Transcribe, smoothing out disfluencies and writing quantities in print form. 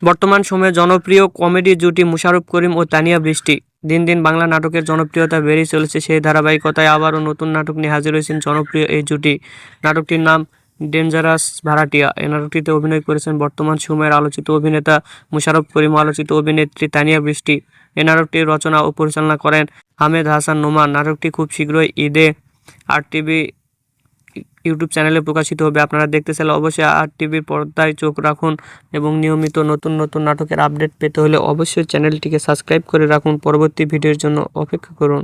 বর্তমান সময়ে জনপ্রিয় কমেডি জুটি মোশাররফ করিম ও তানিয়া বৃষ্টি। দিন দিন বাংলা নাটকের জনপ্রিয়তা বেড়েই চলেছে। সেই ধারাবাহিকতায় আবারও নতুন নাটক নিয়ে হাজির হয়েছেন জনপ্রিয় এই জুটি। নাটকটির নাম ডেঞ্জারাস ভাড়াটিয়া। এই নাটকটিতে অভিনয় করেছেন বর্তমান সময়ের আলোচিত অভিনেতা মোশাররফ করিম ও আলোচিত অভিনেত্রী তানিয়া বৃষ্টি। এই নাটকটির রচনা ও পরিচালনা করেন হামেদ হাসান নোমান। নাটকটি খুব শীঘ্রই ঈদে RTV ইউটিউব চ্যানেলে প্রকাশিত হবে। আপনারা দেখতে চাইলে অবশ্যই RTVর পর্দায় চোখ রাখুন এবং নিয়মিত নতুন নতুন নাটকের আপডেট পেতে হলে অবশ্যই চ্যানেলটিকে সাবস্ক্রাইব করে রাখুন। পরবর্তী ভিডিওর জন্য অপেক্ষা করুন।